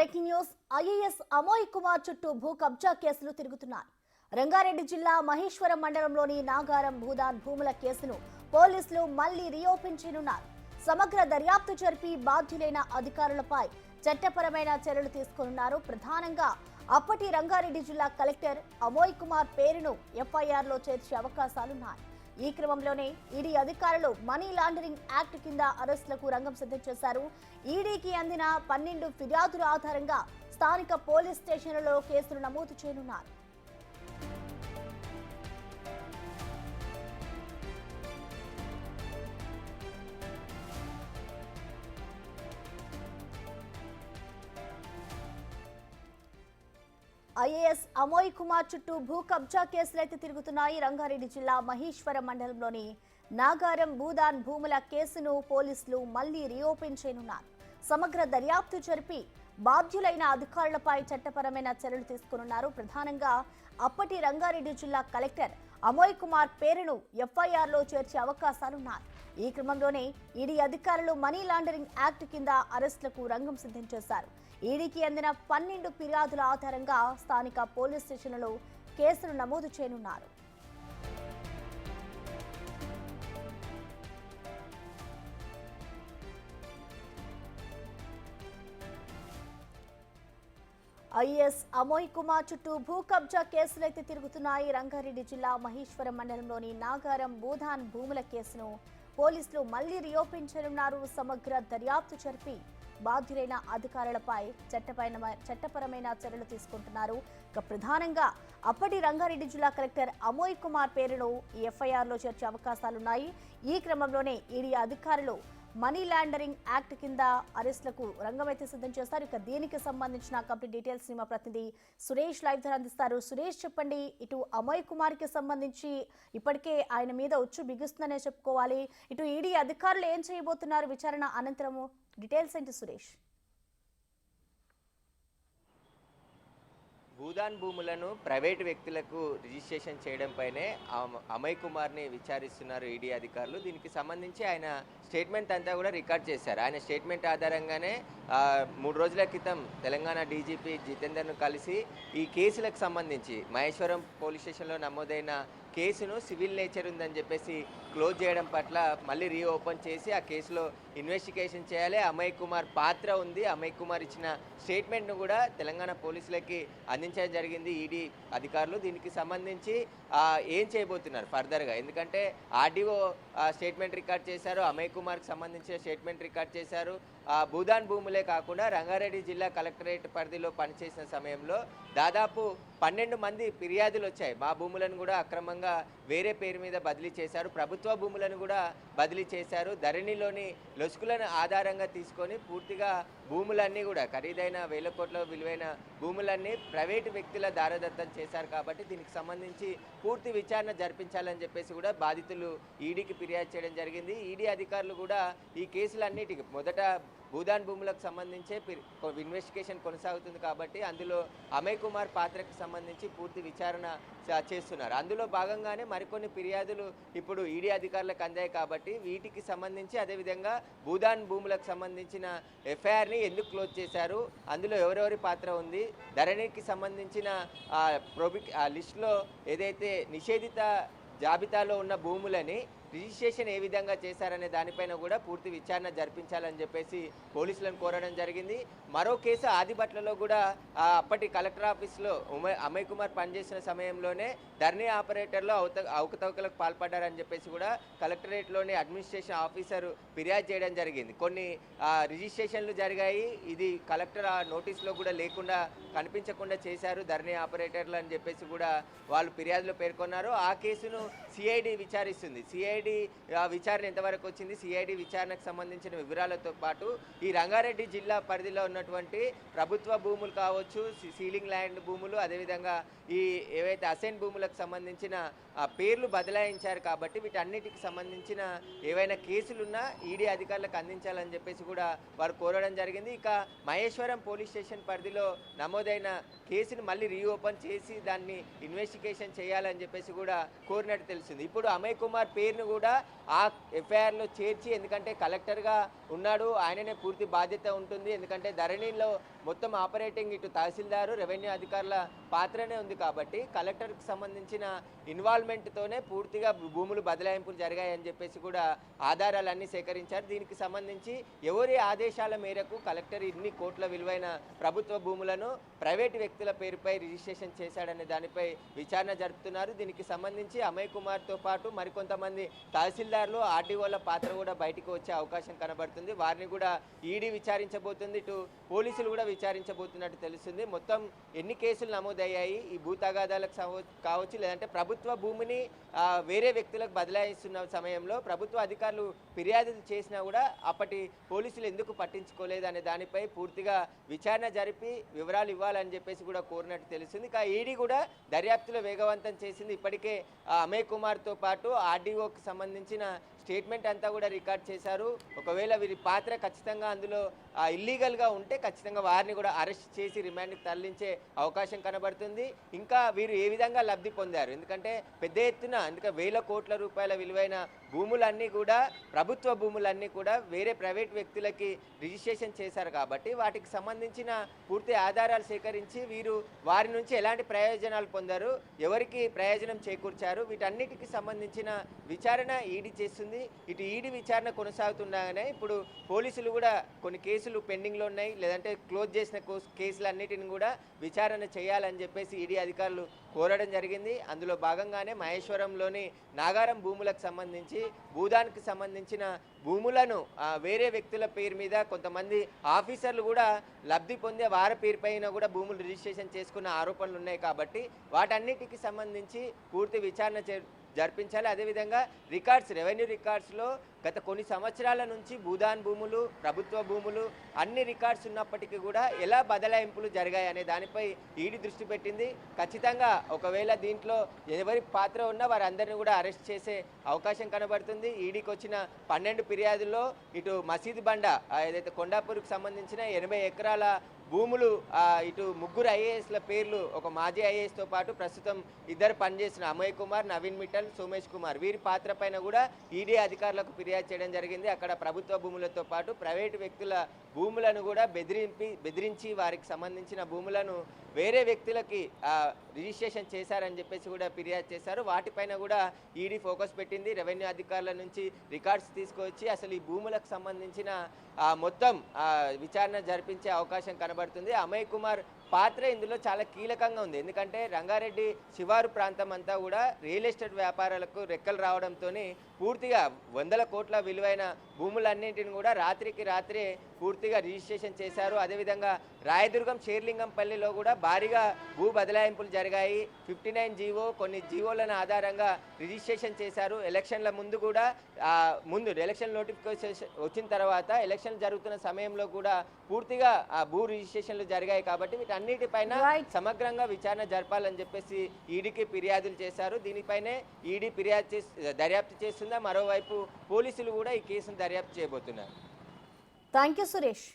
Breaking news. IAS Amoy Kumar చుట్టూ భూ కబ్జా కేసులు తిరుగుతున్నాయి. రంగారెడ్డి జిల్లా మహేశ్వరం మండలంలోని నాగారం భూదాన్ భూముల కేసును పోలీసులు మళ్లీ రీఓపెన్ చేయనున్నారు. సమగ్ర దర్యాప్తు జరిపి బాధ్యులైన అధికారులపై చట్టపరమైన చర్యలు తీసుకోనున్నారు. ప్రధానంగా అప్పటి రంగారెడ్డి జిల్లా కలెక్టర్ అమోయ్ కుమార్ పేరును ఎఫ్ఐఆర్లో చేర్చే అవకాశాలున్నాయి. ఈ క్రమంలోనే ఈడీ అధికారులు మనీ లాండరింగ్ యాక్ట్ కింద అరెస్టులకు రంగం సిద్ధం చేశారు. ఈడీకి అందిన 12 ఫిర్యాదుల ఆధారంగా స్థానిక పోలీస్ స్టేషన్లలో కేసులు నమోదు చేయనున్నారు. ఐఏఎస్ అమోయ్ కుమార్ చుట్టూ భూ కబ్జా కేసులైతే తిరుగుతున్నాయి. రంగారెడ్డి జిల్లా మహేశ్వరం మండలంలోని నాగారం భూదాన్ భూముల కేసును పోలీసులు మళ్లీ రీఓపెన్ చేయనున్నారు. సమగ్ర దర్యాప్తు జరిపి బాధ్యులైన అధికారులపై చట్టపరమైన చర్యలు తీసుకున్నారు. ప్రధానంగా అప్పటి రంగారెడ్డి జిల్లా కలెక్టర్ అమోయ్ కుమార్ పేరును ఎఫ్ఐఆర్లో చేర్చే అవకాశాలున్నాయి. ఈ క్రమంలోనే ఈడీ అధికారులు మనీ లాండరింగ్ యాక్ట్ కింద అరెస్టులకు రంగం సిద్ధం చేశారు. ఈడీకి అందిన 12 ఫిర్యాదుల ఆధారంగా స్థానిక పోలీస్ స్టేషన్లలో కేసులు నమోదు చేయనున్నారు. ఐఏఎస్ అమోయ్ కుమార్ చుట్టూ భూ కబ్జా కేసులైతే తిరుగుతున్నాయి. రంగారెడ్డి జిల్లా మహేశ్వరం మండలంలోని నాగారం భూదాన్ భూముల కేసును పోలీసులు మళ్లీ రీఓపెన్ చేయనున్నారు. సమగ్ర దర్యాప్తు జరిపి బాధ్యులైన అధికారులపై చట్టపరమైన చర్యలు తీసుకుంటున్నారు. ప్రధానంగా అప్పటి రంగారెడ్డి జిల్లా కలెక్టర్ అమోయ్ కుమార్ పేరును ఈ ఎఫ్ఐఆర్లో చేర్చే అవకాశాలున్నాయి. ఈ క్రమంలోనే ఈడీ అధికారులు మనీ లాండరింగ్ యాక్ట్ కింద అరెస్టులకు రంగమైతే సిద్ధం చేస్తారు. ఇక దీనికి సంబంధించిన కంప్లీట్ డీటెయిల్స్ మా ప్రతినిధి సురేష్ లైవ్ ద్వారా అందిస్తారు. సురేష్, చెప్పండి, ఇటు అమోయ్ కుమార్ కి సంబంధించి ఇప్పటికే ఆయన మీద ఉచ్చు బిగుస్తుందనే చెప్పుకోవాలి. ఇటు ఈడీ అధికారులు ఏం చేయబోతున్నారు విచారణ అనంతరము? డీటెయిల్స్ ఏంటి సురేష్? భూదాన్ భూములను ప్రైవేటు వ్యక్తులకు రిజిస్ట్రేషన్ చేయడంపైనే అమయ్ కుమార్ని విచారిస్తున్నారు ఈడీ అధికారులు. దీనికి సంబంధించి ఆయన స్టేట్మెంట్ అంతా కూడా రికార్డ్ చేశారు. ఆయన స్టేట్మెంట్ ఆధారంగానే 3 రోజుల క్రితం తెలంగాణ డీజీపీ జితేందర్ను కలిసి ఈ కేసులకు సంబంధించి మహేశ్వరం పోలీస్ స్టేషన్లో నమోదైన కేసును సివిల్ నేచర్ ఉందని చెప్పేసి క్లోజ్ చేయడం పట్ల మళ్ళీ రీఓపెన్ చేసి ఆ కేసులో ఇన్వెస్టిగేషన్ చేయాలి. అమయ్ కుమార్ పాత్ర ఉంది. అమయ్ కుమార్ ఇచ్చిన స్టేట్మెంట్ను కూడా తెలంగాణ పోలీసులకి అందించడం జరిగింది ఈడీ అధికారులు. దీనికి సంబంధించి ఏం చేయబోతున్నారు ఫర్దర్గా, ఎందుకంటే ఆర్డీఓ స్టేట్మెంట్ రికార్డ్ చేశారు, అమయ్ కుమార్కి సంబంధించిన స్టేట్మెంట్ రికార్డ్ చేశారు. భూదాన్ భూములే కాకుండా రంగారెడ్డి జిల్లా కలెక్టరేట్ పరిధిలో పనిచేసిన సమయంలో దాదాపు 12 మంది ఫిర్యాదులు వచ్చాయి. మా భూములను కూడా అక్రమంగా వేరే పేరు మీద బదిలీ చేశారు, ప్రభుత్వ భూములను కూడా బదిలీ చేశారు. ధరణిలోని లొసుకులను ఆధారంగా తీసుకొని పూర్తిగా భూములన్నీ కూడా ఖరీదైన 1000 కోట్ల విలువైన భూములన్నీ ప్రైవేటు వ్యక్తుల దారదత్తం చేశారు. కాబట్టి దీనికి సంబంధించి పూర్తి విచారణ జరిపించాలని చెప్పేసి కూడా బాధితులు ఈడీకి ఫిర్యాదు చేయడం జరిగింది. ఈడీ అధికారులు కూడా ఈ కేసులన్నిటికీ మొదట భూదాన్ భూములకు సంబంధించే ఇన్వెస్టిగేషన్ కొనసాగుతుంది కాబట్టి అందులో అమయ్ కుమార్ పాత్రకు సంబంధించి పూర్తి విచారణ చేస్తున్నారు. అందులో భాగంగానే మరికొన్ని ఫిర్యాదులు ఇప్పుడు ఈడీ అధికారులకు అందాయి కాబట్టి వీటికి సంబంధించి అదేవిధంగా భూదాన్ భూములకు సంబంధించిన ఎఫ్ఐఆర్ని ఎందుకు క్లోజ్ చేశారు, అందులో ఎవరెవరి పాత్ర ఉంది, ధరణికి సంబంధించిన లిస్టులో ఏదైతే నిషేధిత జాబితాలో ఉన్న భూములని రిజిస్ట్రేషన్ ఏ విధంగా చేశారనే దానిపైన కూడా పూర్తి విచారణ జరిపించాలని చెప్పేసి పోలీసులను కోరడం జరిగింది. మరో కేసు ఆదిబట్లలో కూడా అప్పటి కలెక్టర్ ఆఫీస్లో అమయ్ కుమార్ పనిచేసిన సమయంలోనే ధరణి ఆపరేటర్లో అవకతవకలకు పాల్పడ్డారని చెప్పేసి కూడా కలెక్టరేట్లోని అడ్మినిస్ట్రేషన్ ఆఫీసర్ ఫిర్యాదు చేయడం జరిగింది. కొన్ని రిజిస్ట్రేషన్లు జరిగాయి, ఇది కలెక్టర్ నోటీసులో కూడా లేకుండా కనిపించకుండా చేశారు ధరణి ఆపరేటర్లు అని చెప్పేసి కూడా వాళ్ళు ఫిర్యాదులో పేర్కొన్నారు. ఆ కేసును సిఐడి విచారిస్తుంది. సిఐడి విచారణ ఎంతవరకు వచ్చింది, సిఐడి విచారణకు సంబంధించిన వివరాలతో పాటు ఈ రంగారెడ్డి జిల్లా పరిధిలో ఉన్నటువంటి ప్రభుత్వ భూములు కావచ్చు, సీలింగ్ ల్యాండ్ భూములు, అదేవిధంగా ఈ ఏవైతే అసైన్ భూములకు సంబంధించిన పేర్లు బదలాయించారు కాబట్టి వీటన్నిటికి సంబంధించిన ఏవైనా కేసులున్నా ఈడీ అధికారులకు అందించాలని చెప్పేసి కూడా వారు కోరడం జరిగింది. ఇక మహేశ్వరం పోలీస్ స్టేషన్ పరిధిలో నమోదైన కేసును మళ్ళీ రీఓపెన్ చేసి దాన్ని ఇన్వెస్టిగేషన్ చేయాలని చెప్పేసి కూడా కోరినట్టు తెలిసింది. ఇప్పుడు అమయ్ కుమార్ పేరును కూడా ఆ ఎఫ్ఐఆర్లో చేర్చి, ఎందుకంటే కలెక్టర్గా ఉన్నాడు, ఆయననే పూర్తి బాధ్యత ఉంటుంది. ఎందుకంటే ధరణిలో మొత్తం ఆపరేటింగ్ ఇటు తహసీల్దారు, రెవెన్యూ అధికారుల పాత్రనే ఉంది కాబట్టి కలెక్టర్కి సంబంధించిన ఇన్వాల్వ్మెంట్తోనే పూర్తిగా భూములు బదలాయింపులు జరిగాయని చెప్పేసి కూడా ఆధారాలన్నీ సేకరించారు. దీనికి సంబంధించి ఎవరి ఆదేశాల మేరకు కలెక్టర్ ఇన్ని కోట్ల విలువైన ప్రభుత్వ భూములను ప్రైవేటు వ్యక్తుల పేరుపై రిజిస్ట్రేషన్ చేశాడనే దానిపై విచారణ జరుపుతున్నారు. దీనికి సంబంధించి అమయ్ కుమార్తో పాటు మరికొంతమంది తహసీల్దార్లు, ఆర్డీఓల పాత్ర కూడా బయటకు వచ్చే అవకాశం కనబడుతుంది. వారిని కూడా ఈడీ విచారించబోతుంది, ఇటు పోలీసులు కూడా విచారించబోతున్నట్టు తెలుస్తుంది. మొత్తం ఎన్ని కేసులు నమోదయ్యాయి ఈ భూ తగాదాలకు కావచ్చు, లేదంటే ప్రభుత్వ భూమిని వేరే వ్యక్తులకు బదలాయిస్తున్న సమయంలో ప్రభుత్వ అధికారులు ఫిర్యాదులు చేసినా కూడా అప్పటి పోలీసులు ఎందుకు పట్టించుకోలేదు అనే దానిపై పూర్తిగా విచారణ జరిపి వివరాలు ఇవ్వాలని చెప్పేసి కూడా కోరినట్టు తెలుస్తుంది. ఈడీ కూడా దర్యాప్తులో వేగవంతం చేసింది. ఇప్పటికే అమయ్ కుమార్తో పాటు ఆర్డీఓకి సంబంధించిన స్టేట్మెంట్ అంతా కూడా రికార్డ్ చేశారు. ఒకవేళ వీరి పాత్ర ఖచ్చితంగా అందులో ఇల్లీగల్గా ఉంటే ఖచ్చితంగా వారిని కూడా అరెస్ట్ చేసి రిమాండ్కి తరలించే అవకాశం కనబడుతుంది. ఇంకా వీరు ఏ విధంగా లబ్ధి పొందారు, ఎందుకంటే పెద్ద ఎత్తున వేల కోట్ల రూపాయల విలువైన భూములన్నీ కూడా ప్రభుత్వ భూములన్నీ కూడా వేరే ప్రైవేట్ వ్యక్తులకి రిజిస్ట్రేషన్ చేశారు కాబట్టి వాటికి సంబంధించిన పూర్తి ఆధారాలు సేకరించి వీరు వారి నుంచి ఎలాంటి ప్రయోజనాలు పొందారు, ఎవరికి ప్రయోజనం చేకూర్చారు, వీటన్నిటికి సంబంధించిన విచారణ ఈడీ చేస్తుంది. ఇటు ఈడీ విచారణ కొనసాగుతుండగానే ఇప్పుడు పోలీసులు కూడా కొన్ని కేసులు పెండింగ్లో ఉన్నాయి, లేదంటే క్లోజ్ చేసిన కేసులన్నిటిని కూడా విచారణ చేయాలని చెప్పేసి ఈడీ అధికారులు కోరడం జరిగింది. అందులో భాగంగానే మహేశ్వరంలోని నాగారం భూములకు సంబంధించి భూదానికి సంబంధించిన భూములను వేరే వ్యక్తుల పేరు మీద కొంతమంది ఆఫీసర్లు కూడా లబ్ధి పొందే వారి పేరు పైన కూడా భూములు రిజిస్ట్రేషన్ చేసుకున్న ఆరోపణలు ఉన్నాయి కాబట్టి వాటన్నిటికి సంబంధించి పూర్తి విచారణ జరిపించాలి. అదేవిధంగా రెవెన్యూ రికార్డ్స్లో గత కొన్ని సంవత్సరాల నుంచి భూదాన్ భూములు, ప్రభుత్వ భూములు అన్ని రికార్డ్స్ ఉన్నప్పటికీ కూడా ఎలా బదలాయింపులు జరిగాయి అనే దానిపై ఈడీ దృష్టి పెట్టింది. ఖచ్చితంగా ఒకవేళ దీంట్లో ఎవరి పాత్ర ఉన్నా వారందరినీ కూడా అరెస్ట్ చేసే అవకాశం కనబడుతుంది. ఈడీకి వచ్చిన 12 ఫిర్యాదుల్లో ఇటు మసీద్ బండ ఏదైతే కొండాపూర్కి సంబంధించిన 80 ఎకరాల భూములు, ఇటు ముగ్గురు ఐఏఎస్ల పేర్లు, ఒక మాజీ ఐఏఎస్తో పాటు ప్రస్తుతం ఇద్దరు పనిచేసిన అమయ్ కుమార్, నవీన్ మిట్టల్, సోమేష్ కుమార్ వీరి పాత్ర పైన కూడా ఈడీ అధికారులకు ఫిర్యాదు చేయడం జరిగింది. అక్కడ ప్రభుత్వ భూములతో పాటు ప్రైవేటు వ్యక్తుల భూములను కూడా బెదిరించి వారికి సంబంధించిన భూములను వేరే వ్యక్తులకి రిజిస్ట్రేషన్ చేశారని చెప్పేసి కూడా ఫిర్యాదు చేశారు. వాటిపైన కూడా ఈడీ ఫోకస్ పెట్టింది. రెవెన్యూ అధికారుల నుంచి రికార్డ్స్ తీసుకొచ్చి అసలు ఈ భూములకు సంబంధించిన మొత్తం విచారణ జరిపించే అవకాశం కనబడుతుంది. అమయ్ కుమార్ పాత్ర ఇందులో చాలా కీలకంగా ఉంది. ఎందుకంటే రంగారెడ్డి శివారు ప్రాంతం అంతా కూడా రియల్ ఎస్టేట్ వ్యాపారాలకు రెక్కలు రావడంతో పూర్తిగా 100 కోట్ల విలువైన భూములన్నింటిని కూడా రాత్రికి రాత్రే పూర్తిగా రిజిస్ట్రేషన్ చేశారు. అదేవిధంగా రాయదుర్గం షేర్లింగంపల్లిలో కూడా భారీగా భూ బదలాయింపులు జరిగాయి. 59 జీవో, కొన్ని జీవోలను ఆధారంగా రిజిస్ట్రేషన్ చేశారు. ఎలక్షన్ల ముందు కూడా ఎలక్షన్ నోటిఫికేషన్ వచ్చిన తర్వాత ఎలక్షన్ జరుగుతున్న సమయంలో కూడా పూర్తిగా భూ రిజిస్ట్రేషన్లు జరిగాయి కాబట్టి వీటన్నిటిపైన సమగ్రంగా విచారణ జరపాలని చెప్పేసి ఈడీకి ఫిర్యాదులు చేశారు. దీనిపైనే ఈడీ దర్యాప్తు చేస్తుందా, మరోవైపు పోలీసులు కూడా ఈ కేసును దర్యాప్తు చేయబోతున్నారు. Thank you Suresh.